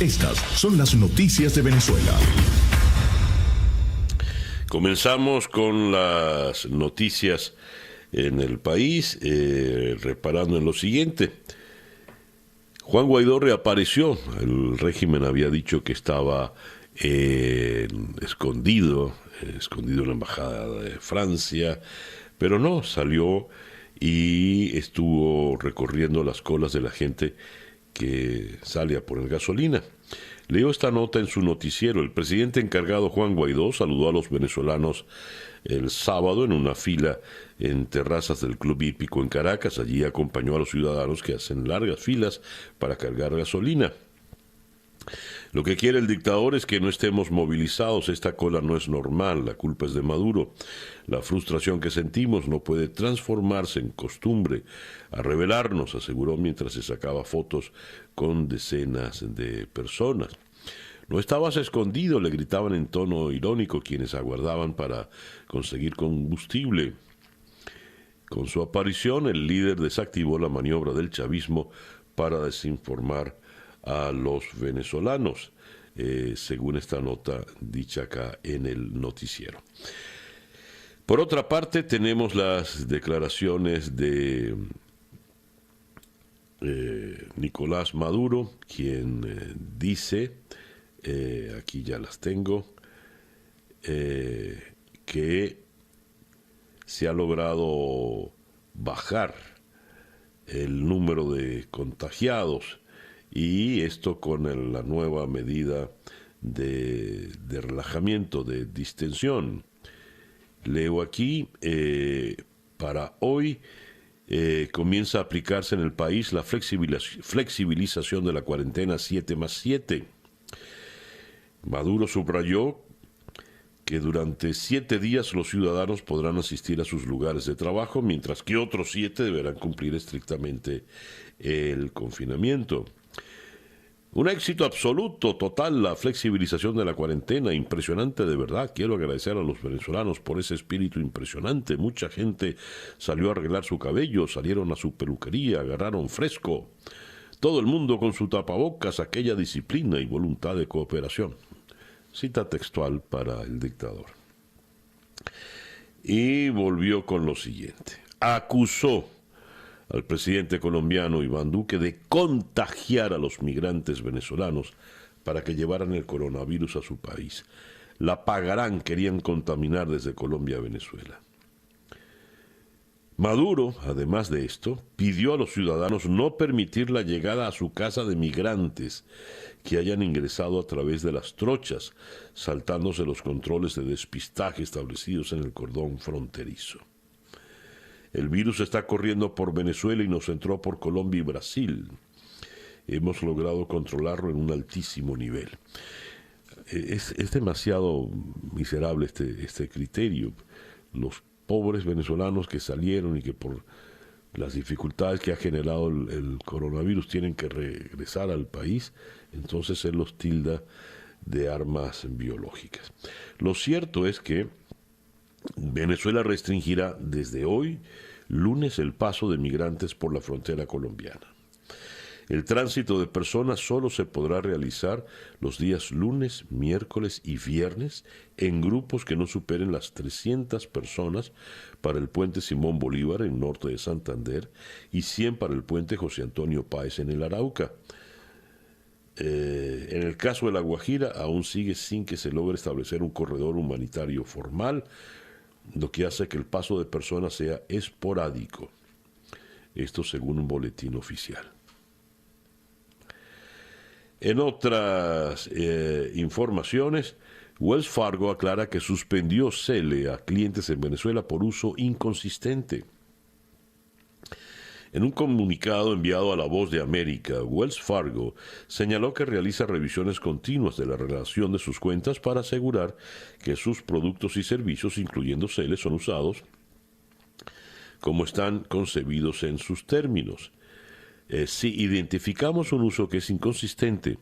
Estas son las noticias de Venezuela. Comenzamos con las noticias en el país, reparando en lo siguiente. Juan Guaidó reapareció. El régimen había dicho que estaba escondido en la embajada de Francia, pero no, salió y estuvo recorriendo las colas de la gente que sale a poner gasolina. Leo esta nota en su noticiero. El presidente encargado Juan Guaidó saludó a los venezolanos el sábado en una fila en terrazas del Club Hípico en Caracas. Allí acompañó a los ciudadanos que hacen largas filas para cargar gasolina. Lo que quiere el dictador es que no estemos movilizados. Esta cola no es normal, la culpa es de Maduro. La frustración que sentimos no puede transformarse en costumbre a rebelarnos, aseguró mientras se sacaba fotos con decenas de personas. No estabas escondido, le gritaban en tono irónico quienes aguardaban para conseguir combustible. Con su aparición, el líder desactivó la maniobra del chavismo para desinformar a los venezolanos, según esta nota dicha acá en el noticiero. Por otra parte, tenemos las declaraciones de Nicolás Maduro, quien dice, aquí ya las tengo, que se ha logrado bajar el número de contagiados, y esto con la nueva medida de relajamiento, de distensión. Leo aquí, para hoy comienza a aplicarse en el país la flexibilización de la cuarentena 7+7. Maduro subrayó que durante 7 días los ciudadanos podrán asistir a sus lugares de trabajo, mientras que otros 7 deberán cumplir estrictamente el confinamiento. Un éxito absoluto, total, la flexibilización de la cuarentena, impresionante de verdad. Quiero agradecer a los venezolanos por ese espíritu impresionante. Mucha gente salió a arreglar su cabello, salieron a su peluquería, agarraron fresco. Todo el mundo con su tapabocas, aquella disciplina y voluntad de cooperación. Cita textual para el dictador. Y volvió con lo siguiente. Acusó al presidente colombiano Iván Duque de contagiar a los migrantes venezolanos para que llevaran el coronavirus a su país. La pagarán, querían contaminar desde Colombia a Venezuela. Maduro, además de esto, pidió a los ciudadanos no permitir la llegada a su casa de migrantes que hayan ingresado a través de las trochas, saltándose los controles de despistaje establecidos en el cordón fronterizo. El virus está corriendo por Venezuela y nos entró por Colombia y Brasil. Hemos logrado controlarlo en un altísimo nivel. Es demasiado miserable este criterio. Los pobres venezolanos que salieron y que por las dificultades que ha generado el coronavirus tienen que regresar al país, entonces él los tilda de armas biológicas. Lo cierto es que Venezuela restringirá desde hoy, lunes, el paso de migrantes por la frontera colombiana. El tránsito de personas solo se podrá realizar los días lunes, miércoles y viernes en grupos que no superen las 300 personas para el puente Simón Bolívar en norte de Santander y 100 para el puente José Antonio Páez en el Arauca. En el caso de La Guajira aún sigue sin que se logre establecer un corredor humanitario formal, lo que hace que el paso de personas sea esporádico. Esto según un boletín oficial. En otras informaciones, Wells Fargo aclara que suspendió CELE a clientes en Venezuela por uso inconsistente. En un comunicado enviado a La Voz de América, Wells Fargo señaló que realiza revisiones continuas de la relación de sus cuentas para asegurar que sus productos y servicios, incluyendo CELE, son usados como están concebidos en sus términos. Si identificamos un uso que es inconsistente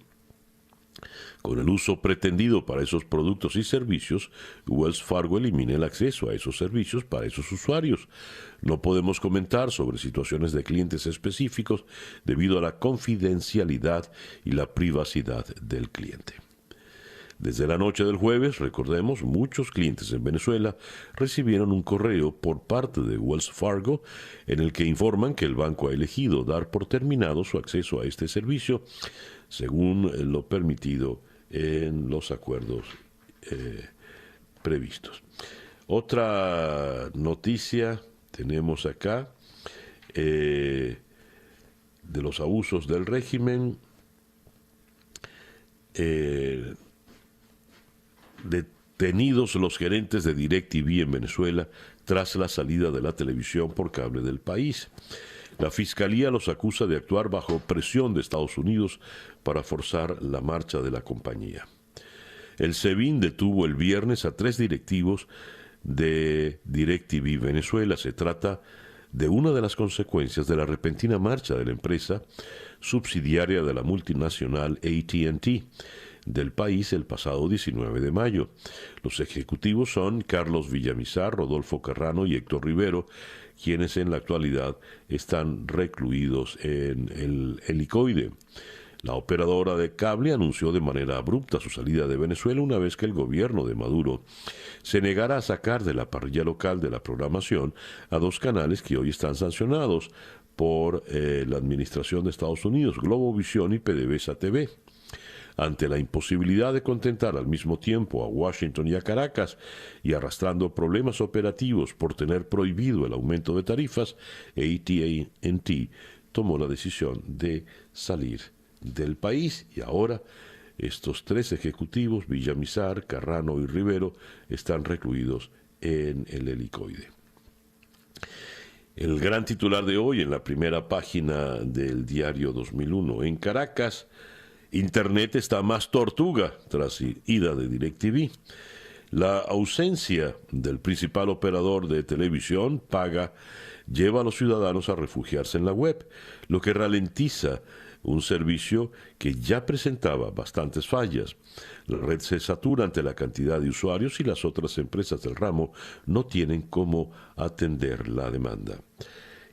Con el uso pretendido para esos productos y servicios, Wells Fargo elimina el acceso a esos servicios para esos usuarios. No podemos comentar sobre situaciones de clientes específicos debido a la confidencialidad y la privacidad del cliente. Desde la noche del jueves, recordemos, muchos clientes en Venezuela recibieron un correo por parte de Wells Fargo en el que informan que el banco ha elegido dar por terminado su acceso a este servicio según lo permitido en los acuerdos previstos. Otra noticia tenemos acá de los abusos del régimen. Detenidos los gerentes de DirecTV en Venezuela tras la salida de la televisión por cable del país. La Fiscalía los acusa de actuar bajo presión de Estados Unidos para forzar la marcha de la compañía. El SEBIN detuvo el viernes a 3 directivos de DirecTV Venezuela. Se trata de una de las consecuencias de la repentina marcha de la empresa subsidiaria de la multinacional AT&T del país el pasado 19 de mayo. Los ejecutivos son Carlos Villamizar, Rodolfo Carrano y Héctor Rivero, quienes en la actualidad están recluidos en el helicoide. La operadora de cable anunció de manera abrupta su salida de Venezuela una vez que el gobierno de Maduro se negara a sacar de la parrilla local de la programación a 2 canales que hoy están sancionados por la administración de Estados Unidos, Globovisión y PDVSA TV. Ante la imposibilidad de contentar al mismo tiempo a Washington y a Caracas y arrastrando problemas operativos por tener prohibido el aumento de tarifas, AT&T tomó la decisión de salir del país y ahora estos 3 ejecutivos, Villamizar, Carrano y Rivero, están recluidos en el helicoide. El gran titular de hoy en la primera página del diario 2001. En Caracas, Internet está más tortuga tras ida de DirecTV. La ausencia del principal operador de televisión paga lleva a los ciudadanos a refugiarse en la web, lo que ralentiza un servicio que ya presentaba bastantes fallas. La red se satura ante la cantidad de usuarios y las otras empresas del ramo no tienen cómo atender la demanda.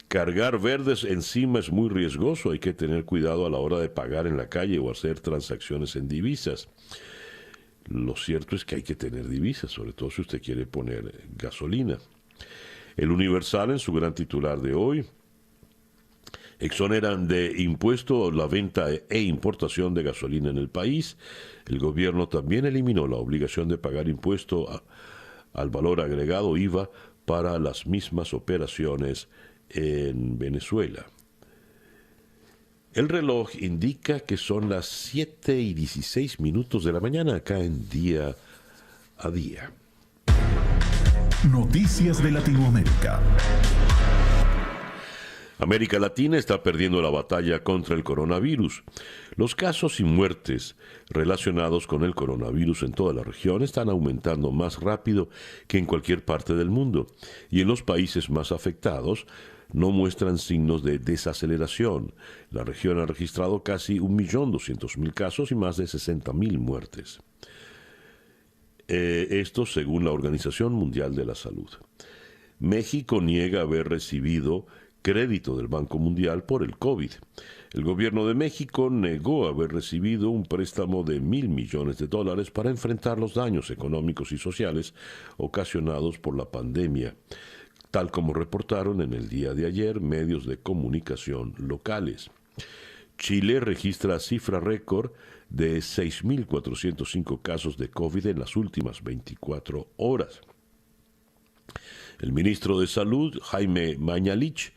Cargar verdes encima es muy riesgoso, hay que tener cuidado a la hora de pagar en la calle o hacer transacciones en divisas. Lo cierto es que hay que tener divisas, sobre todo si usted quiere poner gasolina. El Universal, en su gran titular de hoy, exoneran de impuesto la venta e importación de gasolina en el país. El gobierno también eliminó la obligación de pagar impuesto al valor agregado IVA para las mismas operaciones en Venezuela. El reloj indica que son las 7:16 de la mañana acá en Día a Día. Noticias de Latinoamérica. América Latina está perdiendo la batalla contra el coronavirus. Los casos y muertes relacionados con el coronavirus en toda la región están aumentando más rápido que en cualquier parte del mundo, y en los países más afectados no muestran signos de desaceleración. La región ha registrado casi 1.200.000 casos y más de 60.000 muertes. Esto según la Organización Mundial de la Salud. México niega haber recibido crédito del Banco Mundial por el COVID. El gobierno de México negó haber recibido un préstamo de $1.000 millones para enfrentar los daños económicos y sociales ocasionados por la pandemia, tal como reportaron en el día de ayer medios de comunicación locales. Chile registra cifra récord de 6.405 casos de COVID en las últimas 24 horas. El ministro de Salud, Jaime Mañalich,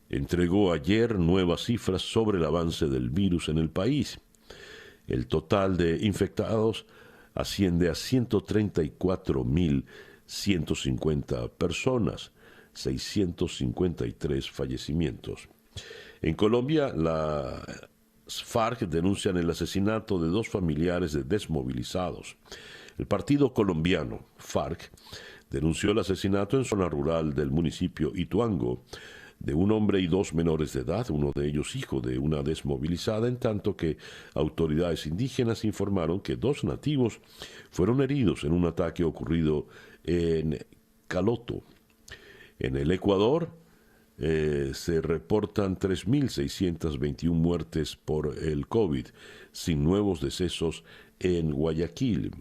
entregó ayer nuevas cifras sobre el avance del virus en el país. El total de infectados asciende a 134.150 personas, 653 fallecimientos. En Colombia, las FARC denuncian el asesinato de 2 familiares de desmovilizados. El partido colombiano, FARC, denunció el asesinato en zona rural del municipio Ituango de un hombre y 2 menores de edad, uno de ellos hijo de una desmovilizada, en tanto que autoridades indígenas informaron que 2 nativos fueron heridos en un ataque ocurrido en Caloto. En el Ecuador se reportan 3.621 muertes por el COVID, sin nuevos decesos en Guayaquil.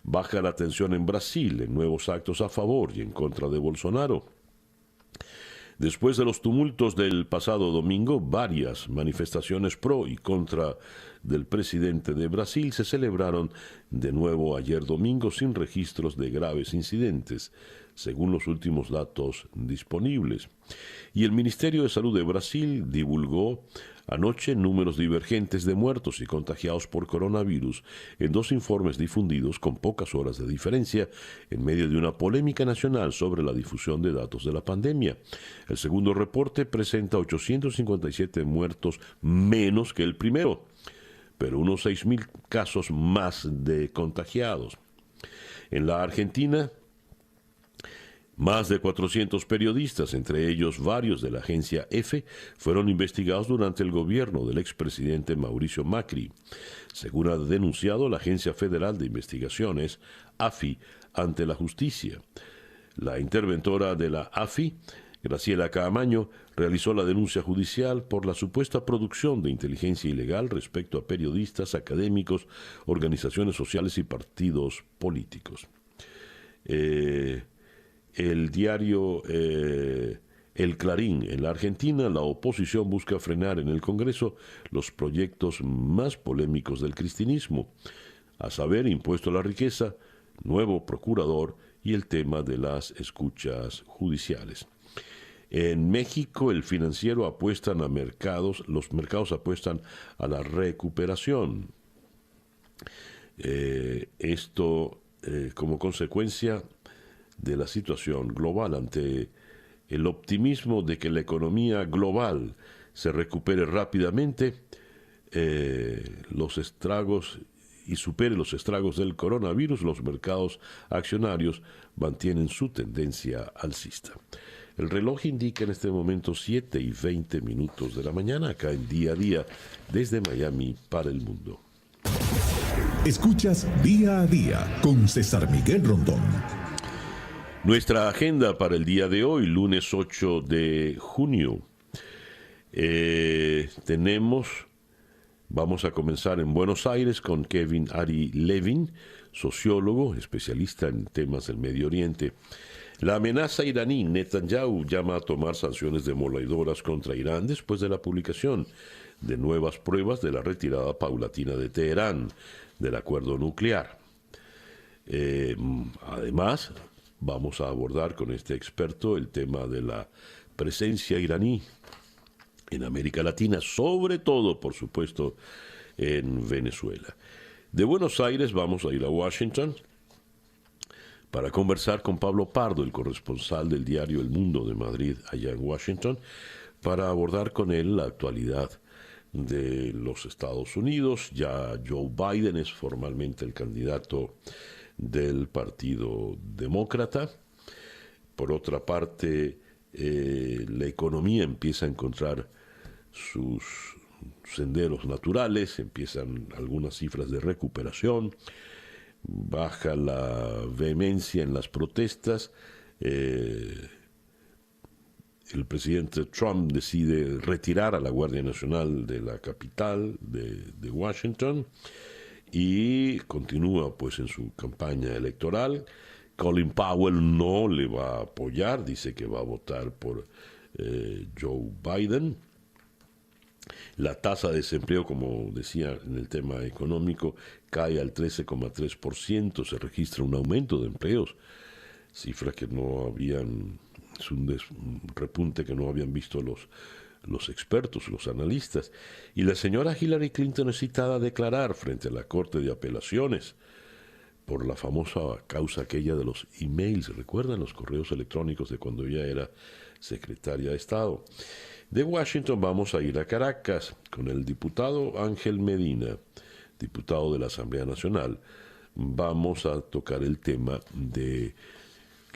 Baja la tensión en Brasil en nuevos actos a favor y en contra de Bolsonaro. Después de los tumultos del pasado domingo, varias manifestaciones pro y contra del presidente de Brasil se celebraron de nuevo ayer domingo sin registros de graves incidentes, según los últimos datos disponibles. Y el Ministerio de Salud de Brasil divulgó anoche números divergentes de muertos y contagiados por coronavirus en 2 informes difundidos con pocas horas de diferencia en medio de una polémica nacional sobre la difusión de datos de la pandemia. El segundo reporte presenta 857 muertos menos que el primero, pero unos 6.000 casos más de contagiados. En la Argentina, más de 400 periodistas, entre ellos varios de la agencia EFE, fueron investigados durante el gobierno del expresidente Mauricio Macri, según ha denunciado la Agencia Federal de Investigaciones, AFI, ante la justicia. La interventora de la AFI, Graciela Caamaño, realizó la denuncia judicial por la supuesta producción de inteligencia ilegal respecto a periodistas, académicos, organizaciones sociales y partidos políticos. El diario El Clarín. En la Argentina, la oposición busca frenar en el Congreso los proyectos más polémicos del cristianismo, a saber, impuesto a la riqueza, nuevo procurador y el tema de las escuchas judiciales. En México, el Financiero apuestan a mercados, los mercados apuestan a la recuperación. Esto como consecuencia de la situación global, ante el optimismo de que la economía global se recupere rápidamente, los estragos y supere los estragos del coronavirus, los mercados accionarios mantienen su tendencia alcista. El reloj indica en este momento 7:20 de la mañana, acá en Día a Día, desde Miami para el mundo. Escuchas Día a Día con César Miguel Rondón. Nuestra agenda para el día de hoy, lunes 8 de junio. Vamos a comenzar en Buenos Aires con Kevin Ari Levin, sociólogo, especialista en temas del Medio Oriente. La amenaza iraní. Netanyahu llama a tomar sanciones demoledoras contra Irán después de la publicación de nuevas pruebas de la retirada paulatina de Teherán del acuerdo nuclear. Además, vamos a abordar con este experto el tema de la presencia iraní en América Latina, sobre todo, por supuesto, en Venezuela. De Buenos Aires vamos a ir a Washington para conversar con Pablo Pardo, el corresponsal del diario El Mundo de Madrid, allá en Washington, para abordar con él la actualidad de los Estados Unidos. Ya Joe Biden es formalmente el candidato del Partido Demócrata. Por otra parte, la economía empieza a encontrar sus senderos naturales, empiezan algunas cifras de recuperación, baja la vehemencia en las protestas. El presidente Trump decide retirar a la Guardia Nacional de la capital de Washington y continúa pues en su campaña electoral. Colin Powell no le va a apoyar, dice que va a votar por Joe Biden. La tasa de desempleo, como decía en el tema económico, cae al 13,3%, se registra un aumento de empleos, cifras que no habían, es un repunte que no habían visto los expertos, los analistas. Y la señora Hillary Clinton es citada a declarar frente a la Corte de Apelaciones por la famosa causa aquella de los emails, ¿recuerdan los correos electrónicos de cuando ella era secretaria de Estado? De Washington vamos a ir a Caracas con el diputado Ángel Medina, diputado de la Asamblea Nacional. Vamos a tocar el tema de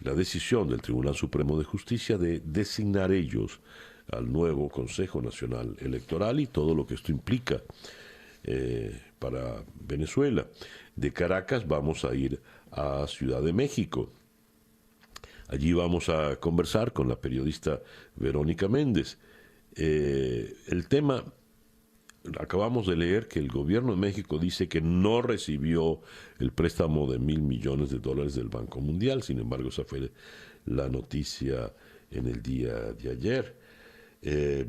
la decisión del Tribunal Supremo de Justicia de designar ellos al nuevo Consejo Nacional Electoral y todo lo que esto implica para Venezuela. De Caracas vamos a ir a Ciudad de México. Allí vamos a conversar con la periodista Verónica Méndez. El tema, acabamos de leer que el gobierno de México dice que no recibió el préstamo de $1,000 millones del Banco Mundial. Sin embargo, esa fue la noticia en el día de ayer.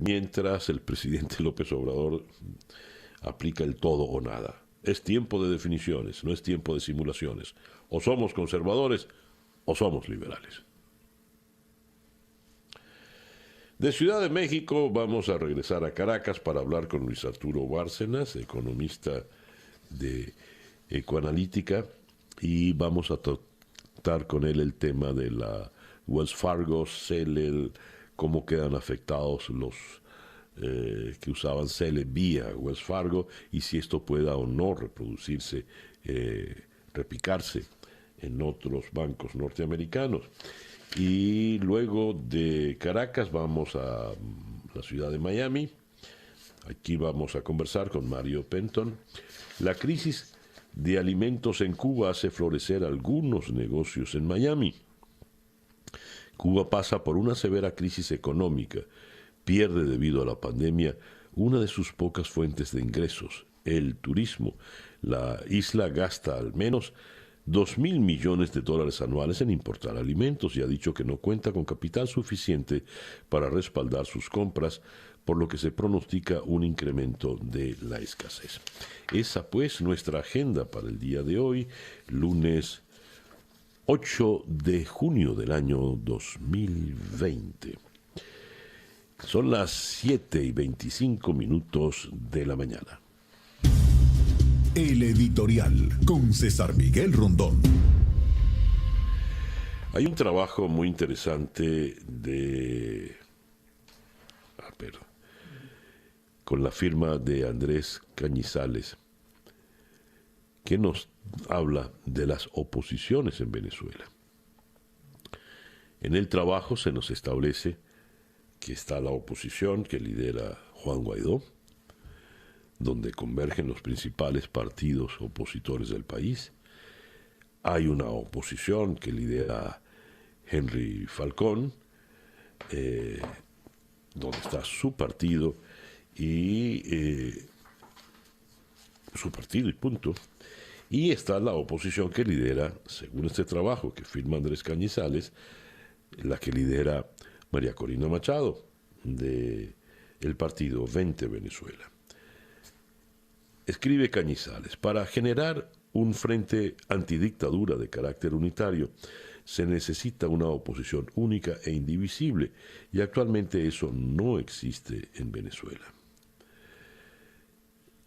Mientras el presidente López Obrador aplica el todo o nada. Es tiempo de definiciones, no es tiempo de simulaciones. O somos conservadores o somos liberales. De Ciudad de México vamos a regresar a Caracas para hablar con Luis Arturo Bárcenas, economista de Ecoanalítica, y vamos a tratar con él el tema de la Wells Fargo, Cele, cómo quedan afectados los que usaban Cele vía Wells Fargo y si esto pueda o no reproducirse, replicarse en otros bancos norteamericanos. Y luego de Caracas vamos a la ciudad de Miami. Aquí vamos a conversar con Mario Penton. La crisis de alimentos en Cuba hace florecer algunos negocios en Miami. Cuba pasa por una severa crisis económica. Pierde debido a la pandemia una de sus pocas fuentes de ingresos, el turismo. La isla gasta al menos $2,000 millones anuales en importar alimentos y ha dicho que no cuenta con capital suficiente para respaldar sus compras, por lo que se pronostica un incremento de la escasez. Esa pues nuestra agenda para el día de hoy, lunes 8 de junio del año 2020. Son las 7:25 de la mañana. El editorial con César Miguel Rondón. Hay un trabajo muy interesante con la firma de Andrés Cañizales, que nos habla de las oposiciones en Venezuela. En el trabajo se nos establece que está la oposición que lidera Juan Guaidó, donde convergen los principales partidos opositores del país. Hay una oposición que lidera Henry Falcón, donde está su partido y punto. Y está la oposición que lidera, según este trabajo que firma Andrés Cañizales, la que lidera María Corina Machado, del partido 20 Venezuela. Escribe Cañizales: para generar un frente antidictadura de carácter unitario se necesita una oposición única e indivisible, y actualmente eso no existe en Venezuela.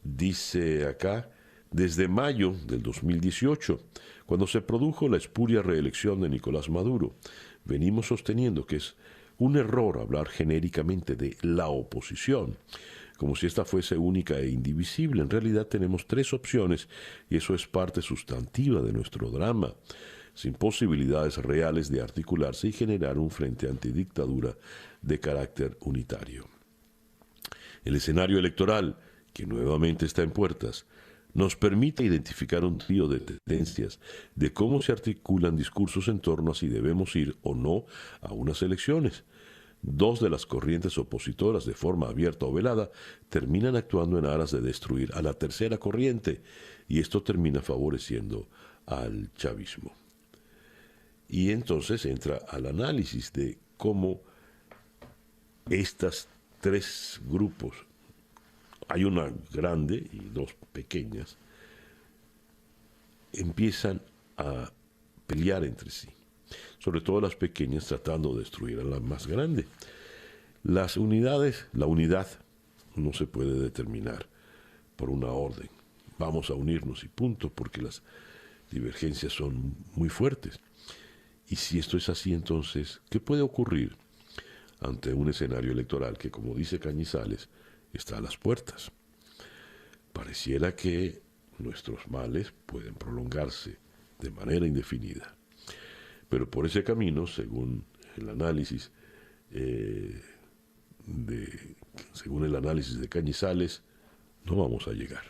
Dice acá: desde mayo del 2018, cuando se produjo la espuria reelección de Nicolás Maduro, venimos sosteniendo que es un error hablar genéricamente de la oposición, como si esta fuese única e indivisible. En realidad tenemos tres opciones y eso es parte sustantiva de nuestro drama, sin posibilidades reales de articularse y generar un frente antidictadura de carácter unitario. El escenario electoral, que nuevamente está en puertas, nos permite identificar un trío de tendencias de cómo se articulan discursos en torno a si debemos ir o no a unas elecciones. Dos de las corrientes opositoras, de forma abierta o velada, terminan actuando en aras de destruir a la tercera corriente, y esto termina favoreciendo al chavismo. Y entonces entra al análisis de cómo estas tres grupos, hay una grande y dos pequeñas, empiezan a pelear entre sí. Sobre todo las pequeñas tratando de destruir a la más grande. La unidad no se puede determinar por una orden. Vamos a unirnos y punto, porque las divergencias son muy fuertes. Y si esto es así, entonces, ¿qué puede ocurrir ante un escenario electoral que, como dice Cañizales, está a las puertas? Pareciera que nuestros males pueden prolongarse de manera indefinida. Pero por ese camino, según el análisis según el análisis de Cañizales, no vamos a llegar.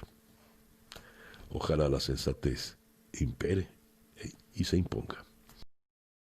Ojalá la sensatez impere y se imponga.